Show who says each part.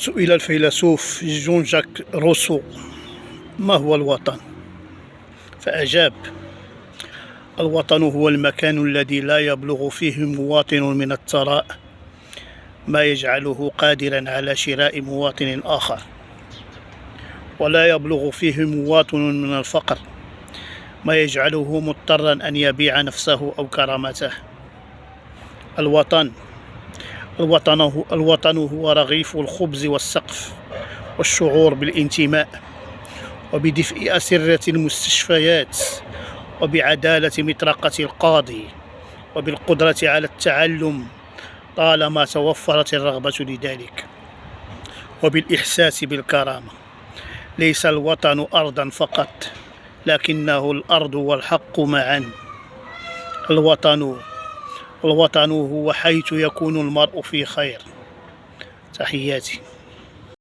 Speaker 1: سئل الفيلسوف جون جاك روسو: ما هو الوطن؟ فأجاب: الوطن هو المكان الذي لا يبلغ فيه مواطن من الثراء ما يجعله قادرا على شراء مواطن آخر، ولا يبلغ فيه مواطن من الفقر ما يجعله مضطرا أن يبيع نفسه أو كرامته. الوطن هو رغيف الخبز والسقف والشعور بالانتماء وبدفء أسرة المستشفيات وبعدالة مطرقة القاضي وبالقدرة على التعلم طالما توفرت الرغبة لذلك، وبالإحساس بالكرامة. ليس الوطن أرضا فقط، لكنه الأرض والحق معا. الوطن هو حيث يكون المرء في خير. تحياتي.